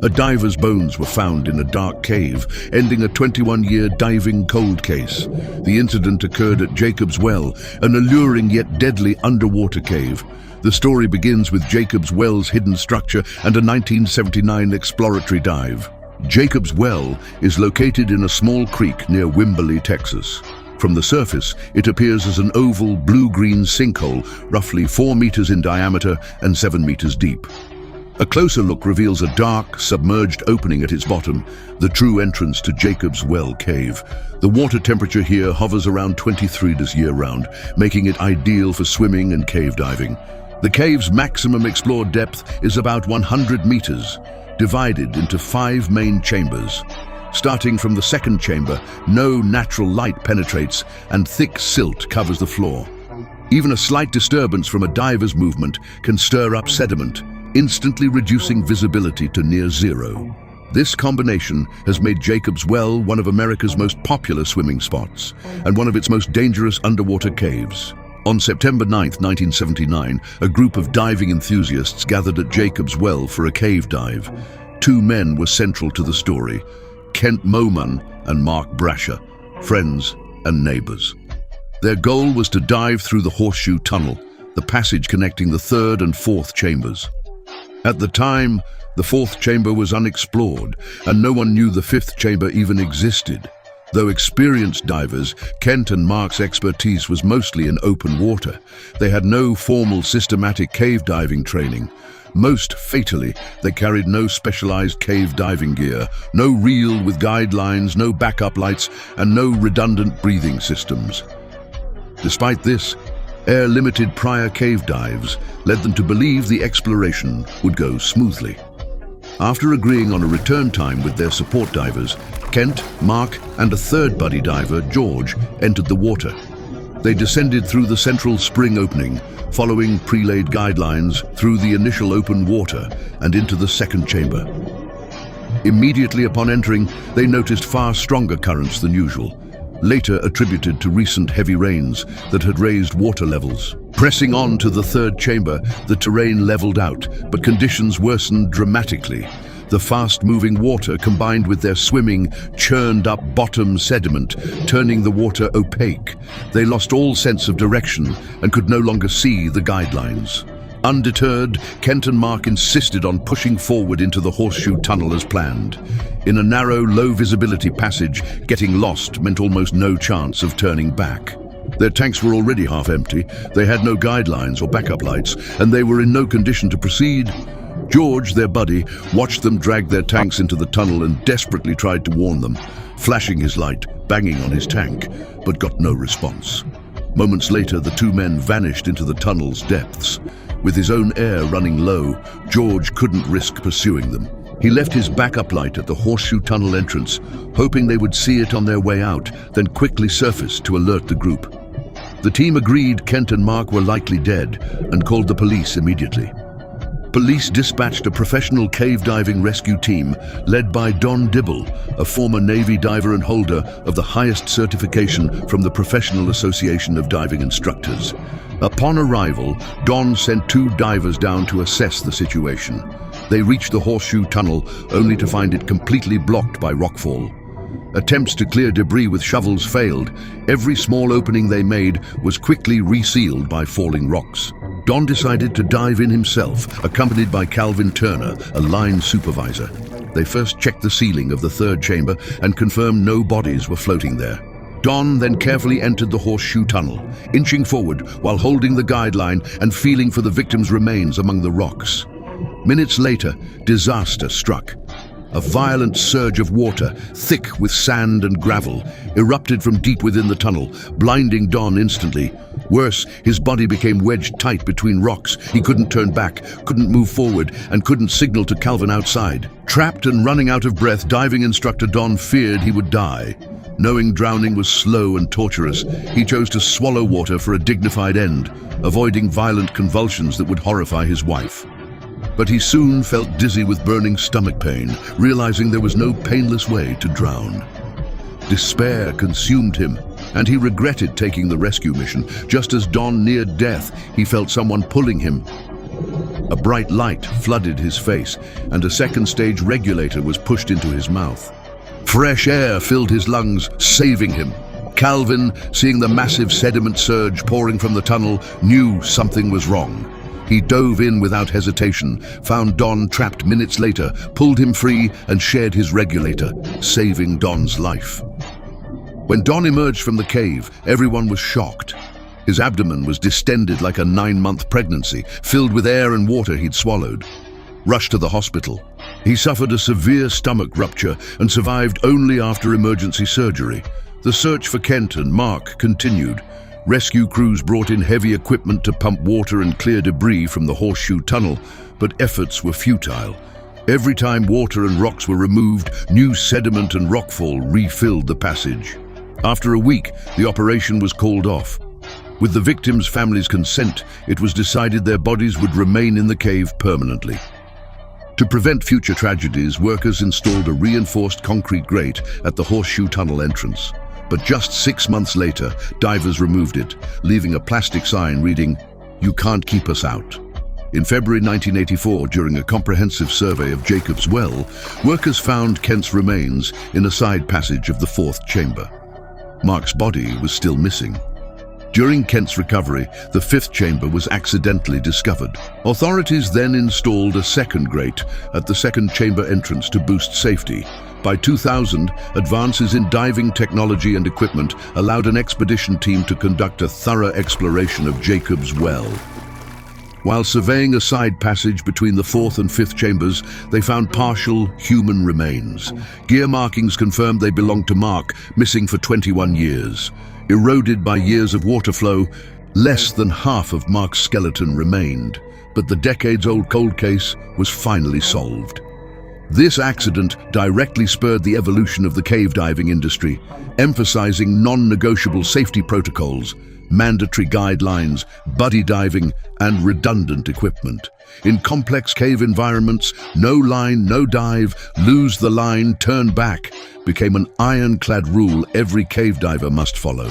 A diver's bones were found in a dark cave, ending a 21-year diving cold case. The incident occurred at Jacob's Well, an alluring yet deadly underwater cave. The story begins with Jacob's Well's hidden structure and a 1979 exploratory dive. Jacob's Well is located in a small creek near Wimberley, Texas. From the surface, it appears as an oval blue-green sinkhole, roughly 4 meters in diameter and 7 meters deep. A closer look reveals a dark, submerged opening at its bottom, the true entrance to Jacob's Well cave. The water temperature here hovers around 23 degrees year-round, making it ideal for swimming and cave diving. The cave's maximum explored depth is about 100 meters, divided into 5 main chambers. Starting from the second chamber, no natural light penetrates and thick silt covers the floor. Even a slight disturbance from a diver's movement can stir up sediment, instantly reducing visibility to near zero. This combination has made Jacob's Well one of America's most popular swimming spots and one of its most dangerous underwater caves. On September 9, 1979, a group of diving enthusiasts gathered at Jacob's Well for a cave dive. 2 men were central to the story: Kent Moman and Mark Brasher, friends and neighbors. Their goal was to dive through the Horseshoe Tunnel, the passage connecting the 3rd and 4th chambers. At the time, the 4th chamber was unexplored, and no one knew the 5th chamber even existed. Though experienced divers, Kent and Mark's expertise was mostly in open water. They had no formal systematic cave diving training. Most fatally, they carried no specialized cave diving gear, no reel with guidelines, no backup lights, and no redundant breathing systems. Despite this, air-limited prior cave dives led them to believe the exploration would go smoothly. After agreeing on a return time with their support divers, Kent, Mark, and a 3rd buddy diver, George, entered the water. They descended through the central spring opening, following pre-laid guidelines through the initial open water and into the 2nd chamber. Immediately upon entering, they noticed far stronger currents than usual, later attributed to recent heavy rains that had raised water levels. Pressing on to the 3rd chamber, the terrain leveled out, but conditions worsened dramatically. The fast-moving water combined with their swimming churned up bottom sediment, turning the water opaque. They lost all sense of direction and could no longer see the guidelines. Undeterred, Kent and Mark insisted on pushing forward into the Horseshoe Tunnel as planned. In a narrow, low-visibility passage, getting lost meant almost no chance of turning back. Their tanks were already half empty, they had no guidelines or backup lights, and they were in no condition to proceed. George, their buddy, watched them drag their tanks into the tunnel and desperately tried to warn them, flashing his light, banging on his tank, but got no response. Moments later, the 2 men vanished into the tunnel's depths. With his own air running low, George couldn't risk pursuing them. He left his backup light at the Horseshoe Tunnel entrance, hoping they would see it on their way out, then quickly surface to alert the group. The team agreed Kent and Mark were likely dead and called the police immediately. Police dispatched a professional cave diving rescue team led by Don Dibble, a former Navy diver and holder of the highest certification from the Professional Association of Diving Instructors. Upon arrival, Don sent 2 divers down to assess the situation. They reached the Horseshoe Tunnel only to find it completely blocked by rockfall. Attempts to clear debris with shovels failed. Every small opening they made was quickly resealed by falling rocks. Don decided to dive in himself, accompanied by Calvin Turner, a line supervisor. They first checked the ceiling of the 3rd chamber and confirmed no bodies were floating there. Don then carefully entered the Horseshoe Tunnel, inching forward while holding the guideline and feeling for the victim's remains among the rocks. Minutes later, disaster struck. A violent surge of water, thick with sand and gravel, erupted from deep within the tunnel, blinding Don instantly. Worse, his body became wedged tight between rocks. He couldn't turn back, couldn't move forward, and couldn't signal to Calvin outside. Trapped and running out of breath, diving instructor Don feared he would die. Knowing drowning was slow and torturous, he chose to swallow water for a dignified end, avoiding violent convulsions that would horrify his wife. But he soon felt dizzy with burning stomach pain, realizing there was no painless way to drown. Despair consumed him, and he regretted taking the rescue mission. Just as Don neared death, he felt someone pulling him. A bright light flooded his face, and a second-stage regulator was pushed into his mouth. Fresh air filled his lungs, saving him. Calvin, seeing the massive sediment surge pouring from the tunnel, knew something was wrong. He dove in without hesitation, found Don trapped minutes later, pulled him free, and shared his regulator, saving Don's life. When Don emerged from the cave, everyone was shocked. His abdomen was distended like a 9-month pregnancy, filled with air and water he'd swallowed. Rushed to the hospital, he suffered a severe stomach rupture and survived only after emergency surgery. The search for Kent and Mark continued. Rescue crews brought in heavy equipment to pump water and clear debris from the horseshoe tunnel, but efforts were futile. Every time water and rocks were removed, new sediment and rockfall refilled the passage. After a week, the operation was called off. With the victims' families' consent, it was decided their bodies would remain in the cave permanently. To prevent future tragedies, workers installed a reinforced concrete grate at the horseshoe tunnel entrance. But just 6 months later, divers removed it, leaving a plastic sign reading, "You can't keep us out." In February 1984, during a comprehensive survey of Jacob's Well, workers found Kent's remains in a side passage of the 4th chamber. Mark's body was still missing. During Kent's recovery, the 5th chamber was accidentally discovered. Authorities then installed a second grate at the 2nd chamber entrance to boost safety. By 2000, advances in diving technology and equipment allowed an expedition team to conduct a thorough exploration of Jacob's Well. While surveying a side passage between the 4th and 5th chambers, they found partial human remains. Gear markings confirmed they belonged to Mark, missing for 21 years. Eroded by years of water flow, less than half of Mark's skeleton remained, but the decades-old cold case was finally solved. This accident directly spurred the evolution of the cave diving industry, emphasizing non-negotiable safety protocols, mandatory guidelines, buddy diving, and redundant equipment. In complex cave environments, no line, no dive, lose the line, turn back, became an ironclad rule every cave diver must follow.